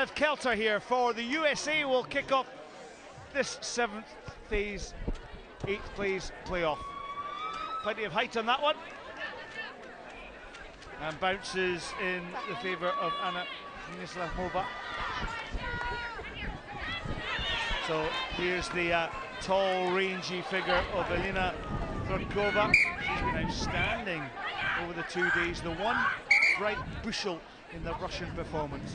Alev Kelter here for the USA will kick off this 7th phase, 8th phase playoff. Plenty of height on that one. And bounces in the favour of Anna Minislavova. So here's the tall, rangy figure of Elena Throdkova. She's been outstanding over the 2 days. The one bright bushel in the Russian performance.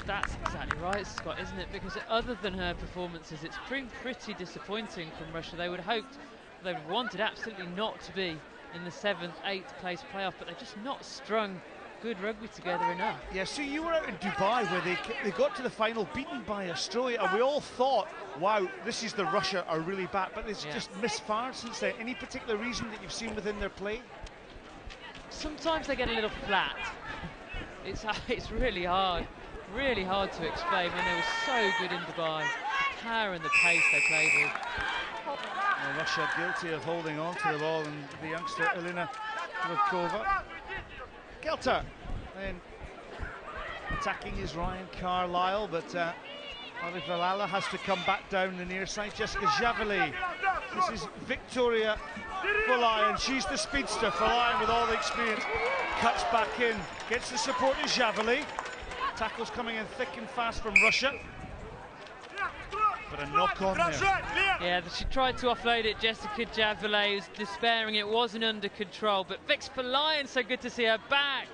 That's exactly right, Scott, isn't it? Because other than her performances, it's been pretty disappointing from Russia. They would have hoped, they would have wanted absolutely not to be in the 7th, 8th place playoff, but they've just not strung good rugby together enough. Yeah, so you were out in Dubai where they got to the final beaten by Australia, and we all thought, wow, this is the Russia are really bad, but it's just misfired since then. Any particular reason that you've seen within their play? Sometimes they get a little flat. It's really hard to explain when they were so good in Dubai. The power and the pace they played with. Well, Russia guilty of holding on to the ball, and the youngster Elena Throdkova. Kelter then attacking is Ryan Carlisle, but Valala has to come back down the near side. Jessica Javeley. This is Victoria Folayan. She's the speedster. Folayan with all the experience cuts back in, gets the support to Javeley. Tackles coming in thick and fast from Russia. But a knock on there. Yeah, she tried to offload it. Jessica Javeley was despairing. It wasn't under control. But Vix Folayan, so good to see her back.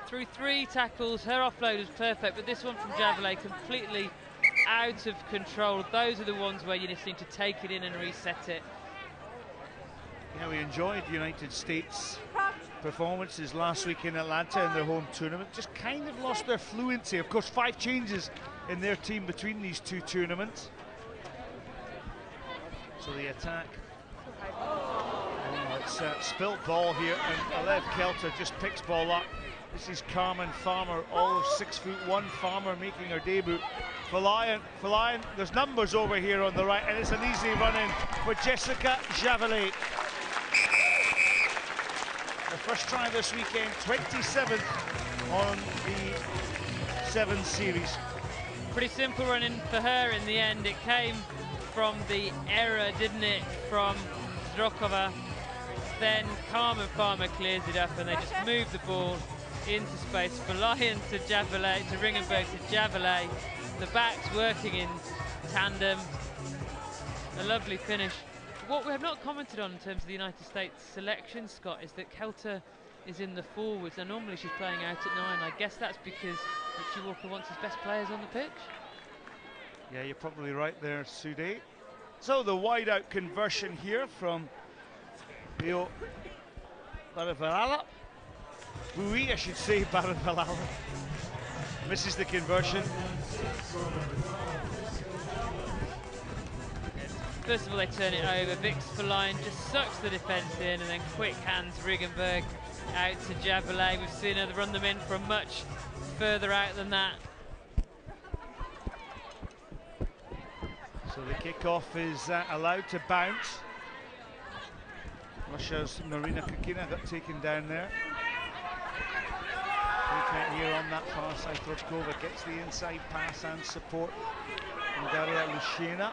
Through 3 tackles, her offload was perfect. But this one from Javeley, completely out of control. Those are the ones where you just need to take it in and reset it. You know, we enjoyed United States performances last week in Atlanta in their home tournament. Just kind of lost their fluency. Of course, 5 changes in their team between these 2 tournaments. So the attack. Oh, it's spilt ball here, and Alev Kelter just picks ball up. This is Carmen Farmer, all of 6'1", Farmer making her debut. Folayan, there's numbers over here on the right, and it's an easy run-in for Jessica Javeley. The first try this weekend, 27th on the 7 series. Pretty simple run-in for her in the end. It came from the error, didn't it, from Zdrokova. Then Carmen Farmer clears it up, and they just move the ball into space. Folayan to Javeley, to Ringenberg to Javeley. The backs working in tandem. A lovely finish. What we have not commented on in terms of the United States selection, Scott, is that Kelter is in the forwards, and normally she's playing out at 9. I guess that's because Richie Walker wants his best players on the pitch. Yeah, you're probably right there, Sude. So the wide-out conversion here from Bio Baravalala. Bui, I should say, Baravalala. Misses the conversion. First of all, they turn it over. Vix Folayan just sucks the defence in, and then quick hands Ringenberg out to Javeley. We've seen her run them in from much further out than that. So the kickoff is allowed to bounce. Russia's Marina Kukina got taken down there. Movement here on that far side. Throdkova gets the inside pass and support from Daria Lushina.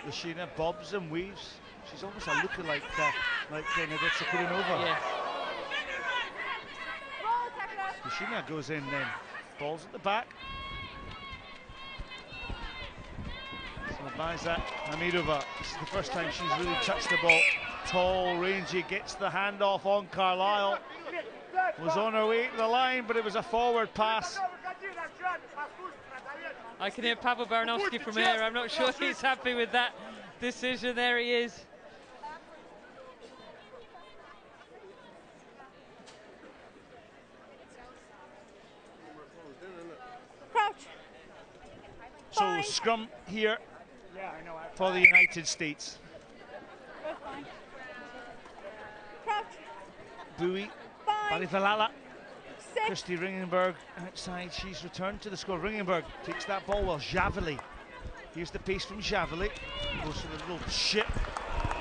Lushina bobs and weaves. She's almost a lookalike like Nadezhda Kurinova. Yes. Lushina goes in then. Ball's at the back. So Bajza Hamirova. This is the first time she's really touched the ball. Tall, rangy, gets the handoff on Carlisle. Was on her way to the line, but it was a forward pass. I can hear Pavel Baranovsky from here. I'm not sure he's happy with that decision. There he is. Crouch. So scrum here for the United States. Crouch. Bowie, Barivalala, Christy Ringenberg outside. She's returned to the score. Ringenberg takes that ball well. Javeley. Here's the pace from Javeley. Goes to the little chip.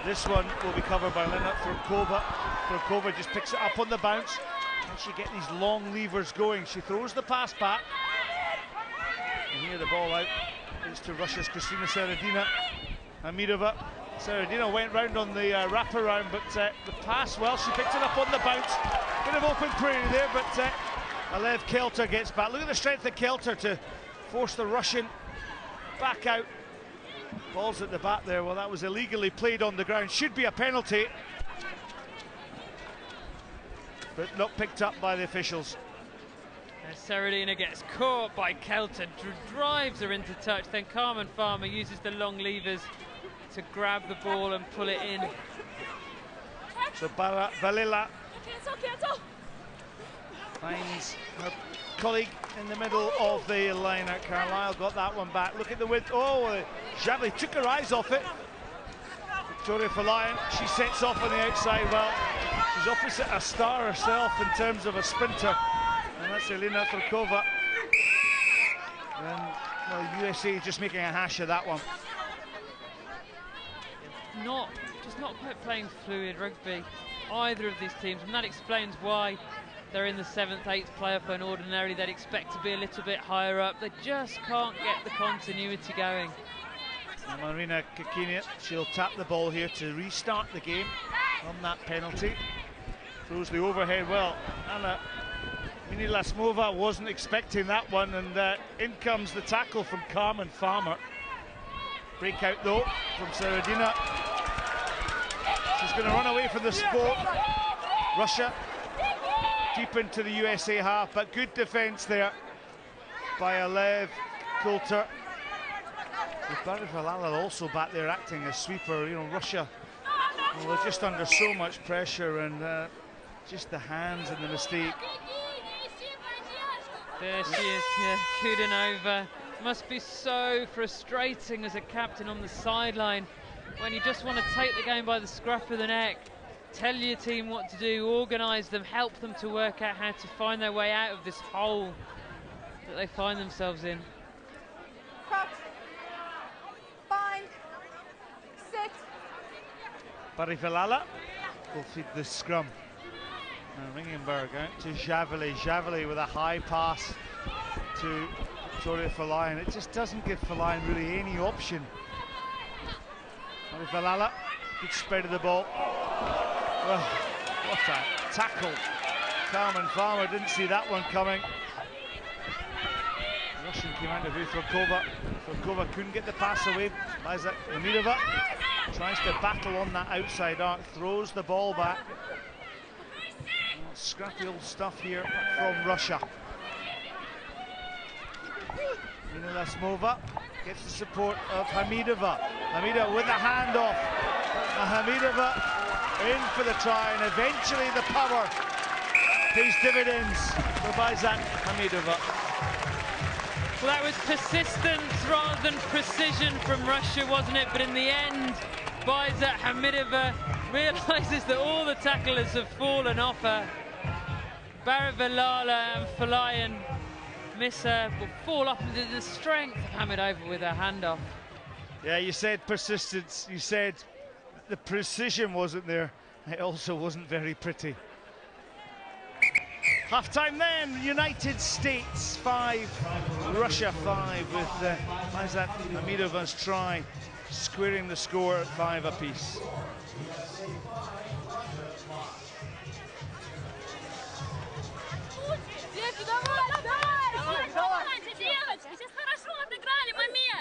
This one will be covered by Lena Throdkova. Throdkova just picks it up on the bounce. And she gets these long levers going. She throws the pass back. And here the ball out is to Russia's Kristina Seredina. Hamidova. Seredina went round on the wraparound, but the pass, well, she picked it up on the bounce. Bit of open prairie there, but Alev Kelter gets back. Look at the strength of Kelter to force the Russian back out. Ball's at the back there. Well, that was illegally played on the ground. Should be a penalty, but not picked up by the officials. And Seredina gets caught by Kelter, drives her into touch. Then Carmen Farmer uses the long levers to grab the ball and pull it in. So Valila finds her colleague in the middle of the line. Carlisle got that one back. Look at the width. Oh, Javli took her eyes off it. Victoria Falayan, she sets off on the outside. Well, she's opposite a star herself in terms of a sprinter, and that's Elena Turkova. And well, USA just making a hash of that one. Just not quite playing fluid rugby, either of these teams, and that explains why they're in the 7th, 8th playoff when ordinarily they'd expect to be a little bit higher up. They just can't get the continuity going. And Marina Kikina, she'll tap the ball here to restart the game on that penalty. Throws the overhead well. Anna Minilasmova wasn't expecting that one, and in comes the tackle from Carmen Farmer. Breakout though from Seredina. She's going to run away from the sport. Russia deep into the USA half, but good defence there by Alev Coulter. With Barry Valala also back there acting as sweeper. You know, Russia, well, they're just under so much pressure, and just the hands and the mistake. There she is, yeah, Kudanova. Must be so frustrating as a captain on the sideline when you just want to take the game by the scruff of the neck, tell your team what to do, organise them, help them to work out how to find their way out of this hole that they find themselves in. Crouch. Bind. Sit. Barry Valala will feed the scrum. Now Ringenberg out to Javali. Javali with a high pass to Victoria Falayan. It just doesn't give Falayan really any option. Barry Valala, good spread of the ball. Well, what a tackle. Carmen Farmer didn't see that one coming. Russian came out of Turkova. Turkova couldn't get the pass away. Liza Amirova tries to battle on that outside arc, throws the ball back. Scrappy old stuff here from Russia. Minilasmova gets the support of Hamidova. Hamidova with a handoff. Hamidova in for the try, and eventually the power pays dividends for Baizat Hamidova. Well, that was persistence rather than precision from Russia, wasn't it? But in the end, Baizat Hamidova realises that all the tacklers have fallen off her. Barra Valala and Falayan miss her, but fall off into the strength of Hamidova with her handoff. Yeah, you said persistence, you said the precision wasn't there. It also wasn't very pretty. Half-time then, United States 5, Russia 5, with Baizat Hamidova's try squaring the score at 5 apiece.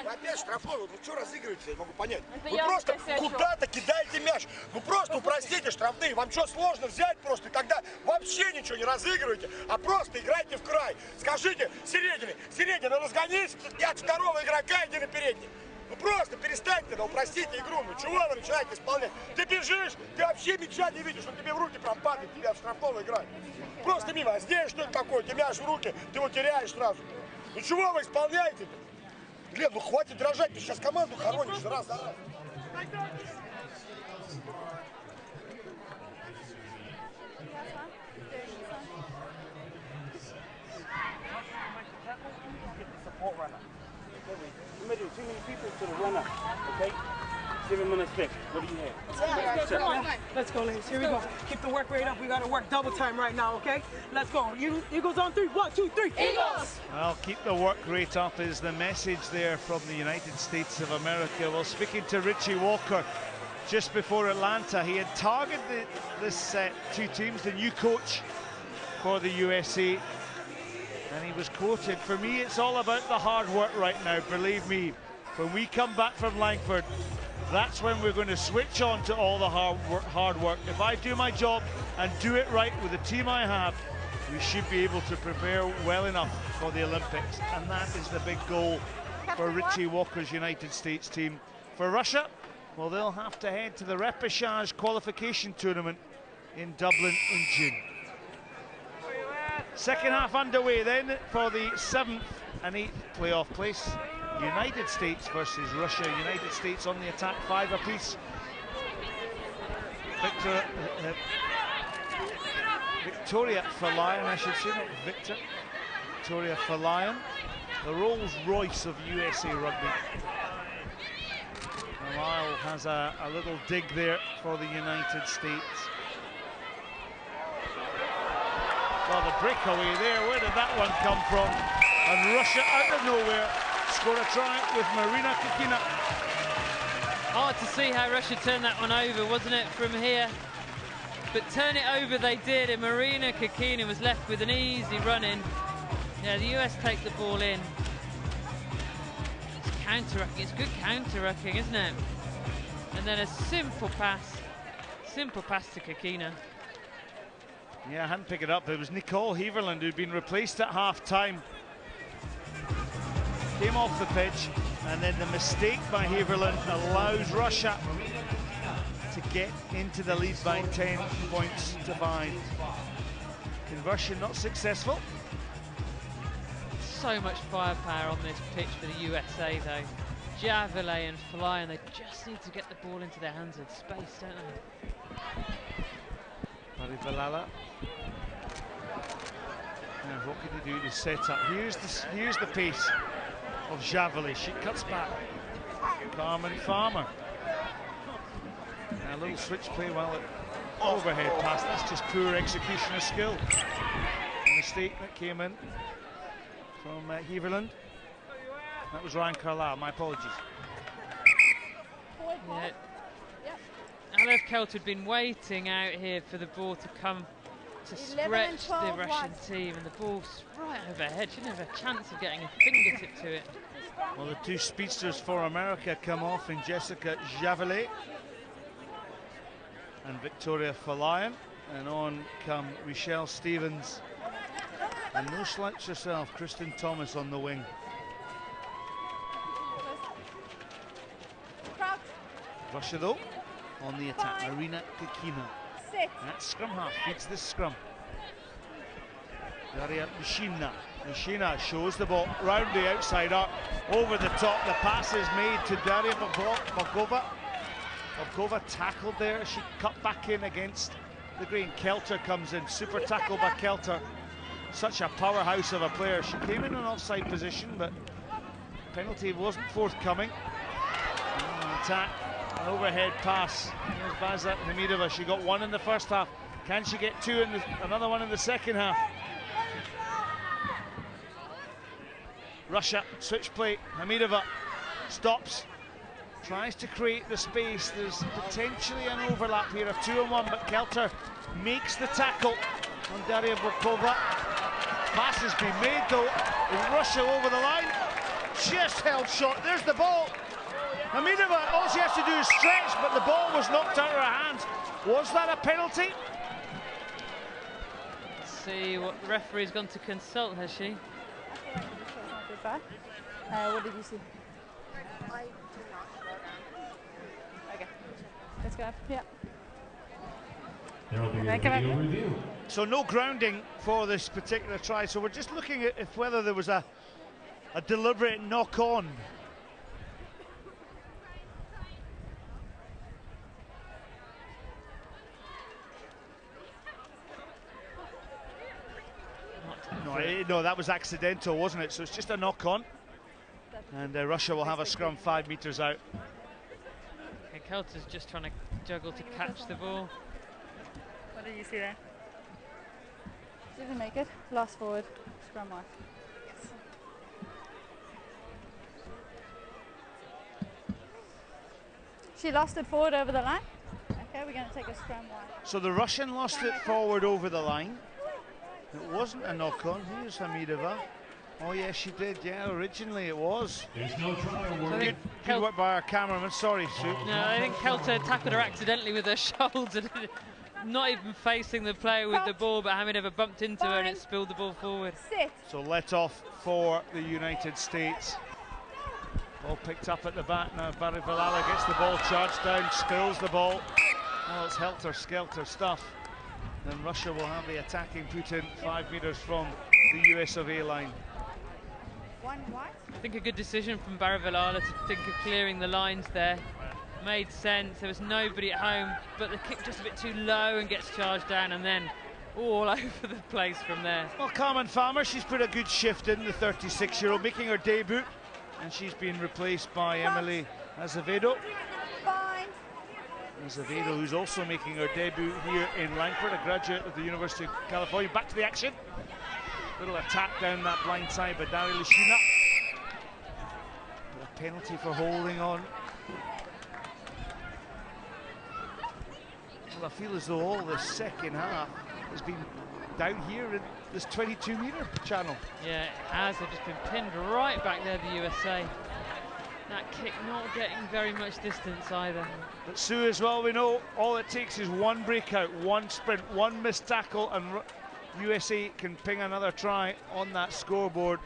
Опять штрафной, вы что разыгрываете, я не могу понять. Вы просто куда-то кидаете мяч. Ну просто упростите штрафные. Вам что, сложно взять просто, когда вообще ничего не разыгрываете, а просто играйте в край. Скажите Середина, разгонись и от второго игрока иди на передний. Ну просто перестаньте, тогда упростите игру. Ну чего вы начинаете исполнять? Ты бежишь, ты вообще мяча не видишь, он тебе в руки прям падает, тебя в штрафного играть. Просто мимо, а здесь что это такое? Ты мяч в руки, ты его теряешь сразу. Ну чего вы исполняете? Глеб, ну хватит дрожать, ты сейчас команду хоронишь раз за раз. Give him respect. What do you have? Come on. Let's go, ladies. Here we go. Keep the work rate up. We got to work double time right now, okay? Let's go. Eagles on 3. 1, 2, 3. Eagles! Well, keep the work rate up is the message there from the United States of America. Well, speaking to Richie Walker just before Atlanta, he had targeted this two teams, the new coach for the USA, and he was quoted, "For me, it's all about the hard work right now. Believe me, when we come back from Langford, that's when we're going to switch on to all the hard work. If I do my job and do it right with the team I have, we should be able to prepare well enough for the Olympics." And that is the big goal for Richie Walker's United States team. For Russia, well, they'll have to head to the repechage qualification tournament in Dublin in June. Second half underway then for the 7th and 8th playoff place. United States versus Russia. United States on the attack, 5 apiece. Victoria Falayan, I should say, not Victor. Victoria Falayan, the Rolls Royce of USA Rugby. Lyle has a little dig there for the United States. Well, the breakaway there, where did that one come from? And Russia out of nowhere score a try with Marina Kikina. Hard to see how Russia turned that one over, wasn't it, from here? But turn it over they did, and Marina Kikina was left with an easy run-in. Yeah, the US take the ball in. It's counter-rucking, it's good counter-rucking, isn't it? And then a simple pass to Kikina. Yeah, I hadn't picked it up. It was Nicole Heverland who'd been replaced at half-time. Came off the pitch, and then the mistake by Heverland allows Russia to get into the lead by 10 points to 5. Conversion not successful. So much firepower on this pitch for the USA though. Javelin and Falayan, they just need to get the ball into their hands with space, don't they? Parivalala. Now, what can he do to set up? Here's the pace of Javelin. She cuts back. Carmen Farmer. Now, a little switch play while it overhead pass. That's just poor execution of skill. A mistake that came in from Heverland. That was Ryan Carlisle. My apologies. Yeah. Alev Kelt had been waiting out here for the ball to come to stretch the Russian team, and the ball's right overhead. She didn't have a chance of getting a fingertip to it. Well, the two speedsters for America come off in Jessica Javelin and Victoria Falayan, and on come Michelle Stevens and no slouch herself, Kristen Thomas on the wing. Russia though on the attack. Marina Kikina. That scrum half feeds this scrum. Daria Mishina shows the ball round the outside arc, over the top. The pass is made to Daria Bogova. Bogova tackled there. She cut back in against the green. Kelter comes in. Super tackle by Kelter. Such a powerhouse of a player. She came in an offside position, but penalty wasn't forthcoming. Attack. An overhead pass. Here's Bazat Hamidova. She got one in the first half. Can she get two in another one in the second half? Russia, switch play. Hamidova stops. Tries to create the space. There's potentially an overlap here of 2-on-1, but Kelter makes the tackle on Daria Bokova. Pass has been made though. Is Russia over the line? Just held short. There's the ball. Hamidova, all she has to do is stretch, but the ball was knocked out of her hands. Was that a penalty? Let's see what the referee's gone to consult, has she? What did you see? I did not slow down. Okay. Let's go. Yeah. There will be a video review. So no grounding for this particular try. So we're just looking at whether there was a deliberate knock-on. No, that was accidental, wasn't it? So it's just a knock-on. And Russia will have a scrum 5 meters out. Kelter's just trying to juggle to catch the ball. What did you see there? Didn't make it. Lost forward. Scrum mark. Yes. She lost it forward over the line. Okay, we're going to take a scrum mark. So the Russian lost it forward over the line. It wasn't a knock-on. Here's Hamidova. Oh yes, she did. Yeah, originally it was. There's no try Good work by our cameraman. Sorry, Sue. No, I think Kelter tackled her accidentally with her shoulder. Not even facing the player with the ball, but Hamidova bumped into her and it spilled the ball forward. Sit. So let off for the United States. Ball picked up at the back now. Barivalala gets the ball charged down, spills the ball. Oh, it's helter-skelter stuff. Then Russia will have the attacking put in 5 metres from the US of A line. One what? I think a good decision from Barivalala to think of clearing the lines there. Made sense. There was nobody at home, but the kick just a bit too low and gets charged down, and then all over the place from there. Well, Carmen Farmer, she's put a good shift in, the 36-year-old, making her debut, and she's been replaced by Emily Azevedo. Fine. Azevedo, who's also making her debut here in Langford, a graduate of the University of California. Back to the action. Little attack down that blind side by Dari Lishina. A penalty for holding on. Well, I feel as though all the second half has been down here in this 22-metre channel. Yeah, it has. They've just been pinned right back there, the USA. That kick not getting very much distance either. But Sue, as well, we know all it takes is one breakout, one sprint, one missed tackle, and USA can ping another try on that scoreboard.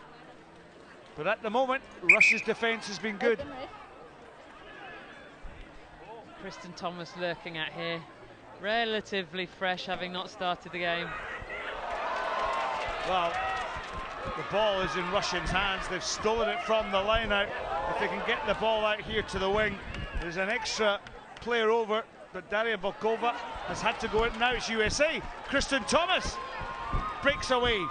But at the moment, Russia's defence has been good. Kristen Thomas lurking at here. Relatively fresh, having not started the game. Well, the ball is in Russians' hands. They've stolen it from the line out. If they can get the ball out here to the wing, there's an extra player over, but Daria Volkova has had to go in. Now it's USA. Kristen Thomas breaks away.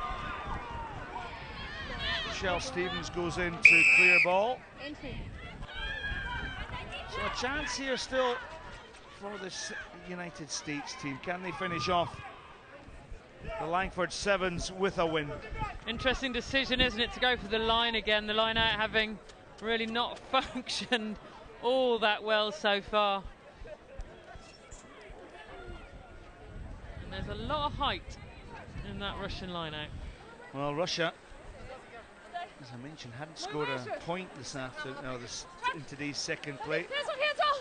Michelle Stevens goes in to clear ball. So a chance here still for this United States team. Can they finish off the Langford Sevens with a win? Interesting decision, isn't it, to go for the line again. The line out having really not functioned all that well so far. And there's a lot of height in that Russian line out. Well, Russia, as I mentioned, hadn't scored a point this afternoon, in today's second play.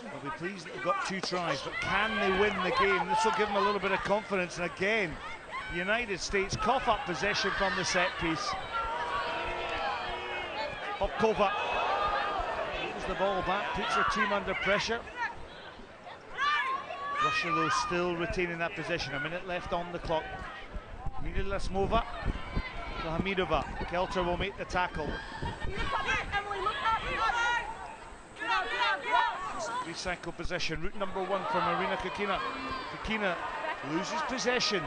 They'll be pleased that they've got 2 tries, but can they win the game? This will give them a little bit of confidence. And again, United States cough up possession from the set piece. Volkova moves the ball back, puts her team under pressure. Russia, though, still retaining that possession. A minute left on the clock. Mila Lasmova to Hamidova. Kelter will make the tackle. Recycle possession. Route number 1 for Marina Kikina. Kikina loses possession.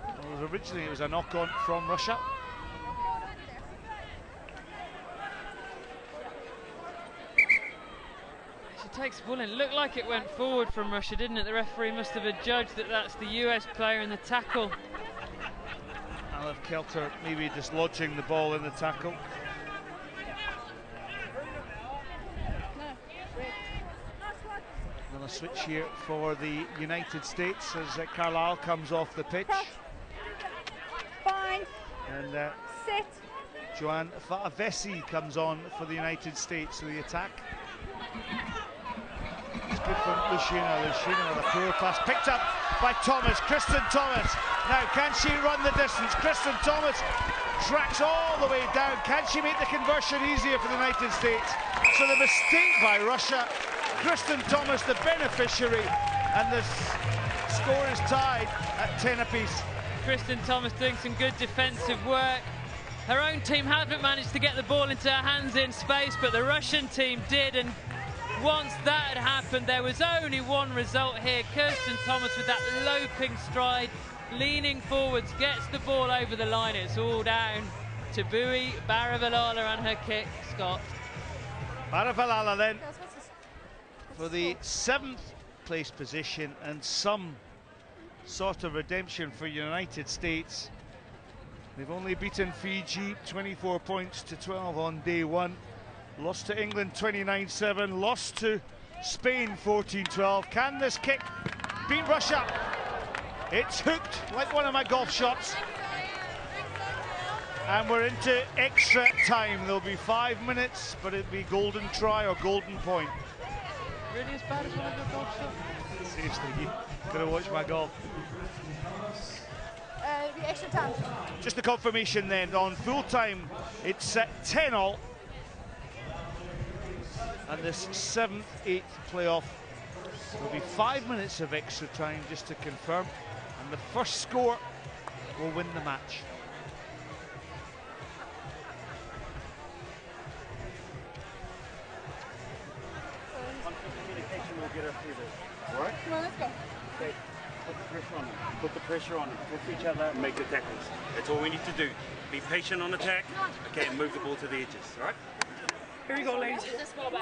Well, originally it was a knock-on from Russia. She takes ball in. It looked like it went forward from Russia, didn't it? The referee must have adjudged that that's the US player in the tackle. I'll have Kelter maybe dislodging the ball in the tackle. And a switch here for the United States as Carlisle comes off the pitch. Fine. And Sit. Joanne Fatavesi comes on for the United States. So the attack. It's good from Lushina. Lushina with a poor pass picked up by Thomas. Kristen Thomas. Now, can she run the distance? Kristen Thomas tracks all the way down. Can she make the conversion easier for the United States? So the mistake by Russia. Kristen Thomas, the beneficiary, and the score is tied at 10 apiece. Kristen Thomas doing some good defensive work. Her own team haven't managed to get the ball into her hands in space, but the Russian team did, and once that had happened, there was only one result here. Kirsten Thomas with that loping stride, leaning forwards, gets the ball over the line. It's all down to Bui Barivalala and her kick, Scott. Barivalala then for the 7th place position and some sort of redemption for United States. They've only beaten Fiji 24 points to 12 on day one. Lost to England 29-7, lost to Spain 14-12. Can this kick beat Russia? It's hooked like one of my golf shots. And we're into extra time. There'll be 5 minutes, but it'll be golden try or golden point. Really as bad as one of your golf shots? Seriously, you gotta watch my golf. The extra time. Just the confirmation then, on full time, it's 10-all. And this 7th, 8th playoff, there'll be 5 minutes of extra time just to confirm. And the first score will win the match. We'll get her through this. All right? Come on, let's go. Okay. Put the pressure on them. Put the pressure on them. Push each other and make the tackles. That's all we need to do. Be patient on attack. Okay, and move the ball to the edges. All right? Here you go, ladies.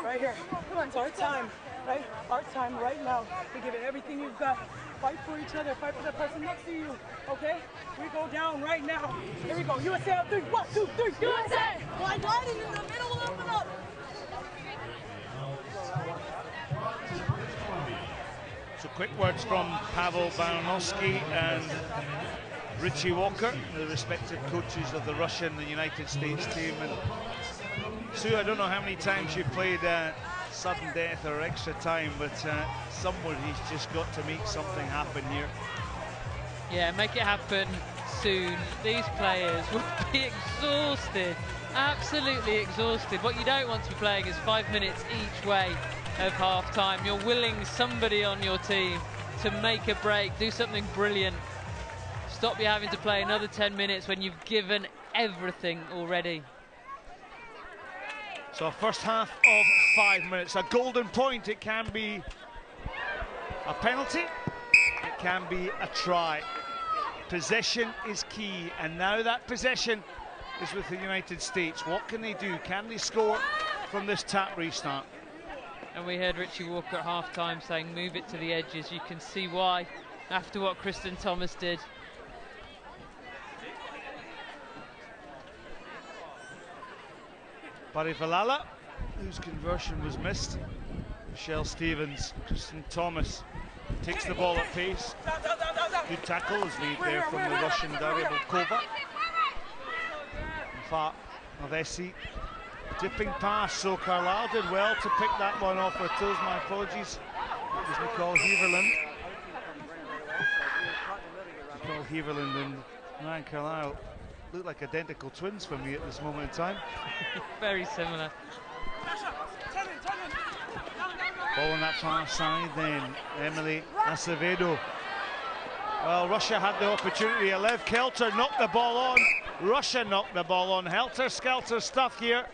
Right here. Come on, it's our time, right? Our time right now. We give it everything you've got. Fight for each other. Fight for the person next to you. Okay? We go down right now. Here we go. USA on 3. 1, 2, 3. USA! Wide in the middle. Open up. So quick words from Pavel Baranowski and Richie Walker, the respective coaches of the Russian and the United States team. And Sue, I don't know how many times you've played sudden death or extra time, but somebody's just got to make something happen here. Yeah, make it happen soon. These players will be exhausted, absolutely exhausted. What you don't want to be playing is 5 minutes each way of half-time. You're willing somebody on your team to make a break, do something brilliant, stop you having to play another 10 minutes when you've given everything already. So first half of 5 minutes, a golden point. It can be a penalty, it can be a try. Possession is key, and now that possession is with the United States. What can they do? Can they score from this tap restart? And we heard Richie Walker at half-time saying move it to the edges. You can see why after what Kristen Thomas did. Barivalala, whose conversion was missed. Michelle Stevens, Kristen Thomas takes the ball at pace. Good tackle is made there from the Russian Daria Volkova. In fact, Avesi dipping pass, so Carlisle did well to pick that one off her toes. My apologies. It was Nicole Heverland. Nicole Heverland and Ryan Carlisle look like identical twins for me at this moment in time. Very similar. Ball on that far side then, Emily Acevedo. Well, Russia had the opportunity. Alev Kelter knocked the ball on. Russia knocked the ball on. Helter-skelter stuff here.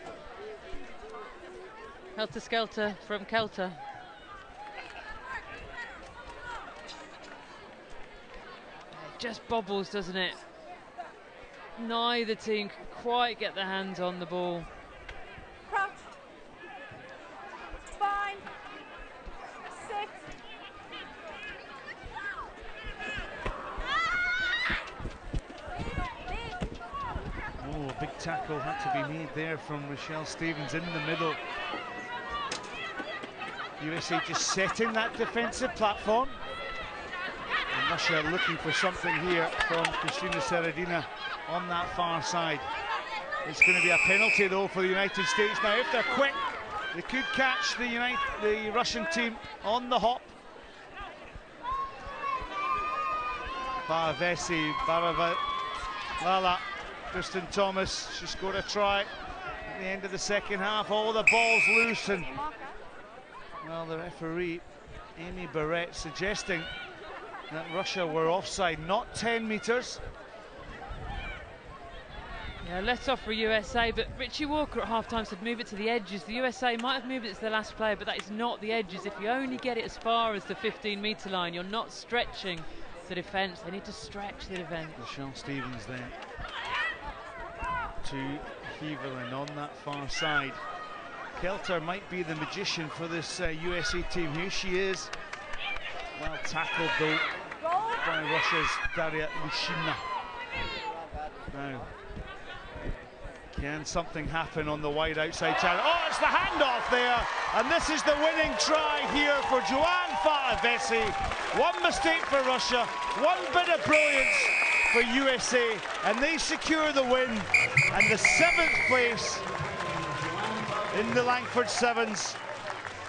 Helter-skelter from Kelter. It just bobbles, doesn't it? Neither team can quite get their hands on the ball. Crouch. Spine. Sit. Oh, a big tackle had to be made there from Michelle Stevens in the middle. USA just setting that defensive platform. And Russia looking for something here from Kristina Seredina on that far side. It's going to be a penalty though for the United States. Now if they're quick, they could catch the Russian team on the hop. Baravesi, Baravalala, Kristen Thomas, she scored a try at the end of the second half. All the balls loose, and well, the referee, Amy Barrett, suggesting that Russia were offside, not 10 metres. Yeah, let's off for USA, but Richie Walker at half-time said move it to the edges. The USA might have moved it to the last player, but that is not the edges. If you only get it as far as the 15-metre line, you're not stretching the defence. They need to stretch the defence. Michelle Stevens then to Heverland on that far side. Kelter might be the magician for this USA team. Here she is. Well tackled though by Russia's Daria Lushina. Now, can something happen on the wide outside channel? Oh, it's the handoff there, and this is the winning try here for Joanne Fatavesi. One mistake for Russia, one bit of brilliance for USA, and they secure the win and the 7th place in the Langford Sevens.